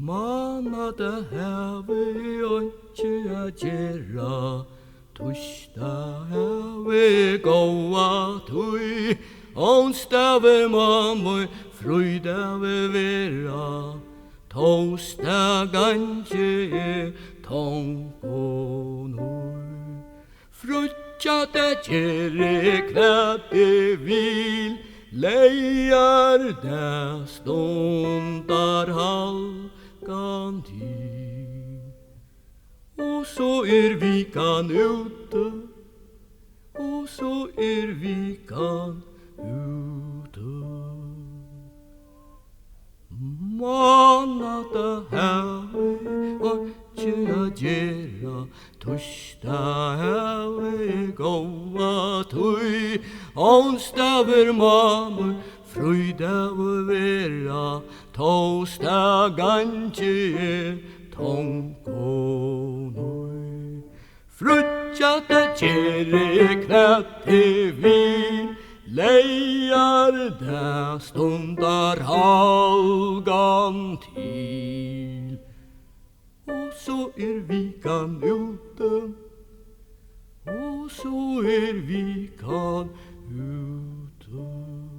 Manna det hevi onkje a gjerra, Torsdag hevi gåa tui, Onsdag mamma frudag vera, Torsdag ganje tongonur. Frutja det gjerre kvæt vil, Leiar det stundar halkan til. Og så vikan ute, og så vikan ute. Manna hevi onkje a gjerra, Torsdag hevi gåa tui, Onsdag mamma frudag vera, Torsdag ganje tongonur. Frutja det gjerre kvæt vil, Leiar det stundar halgan til. Og så vikan ute, og så vikan ute.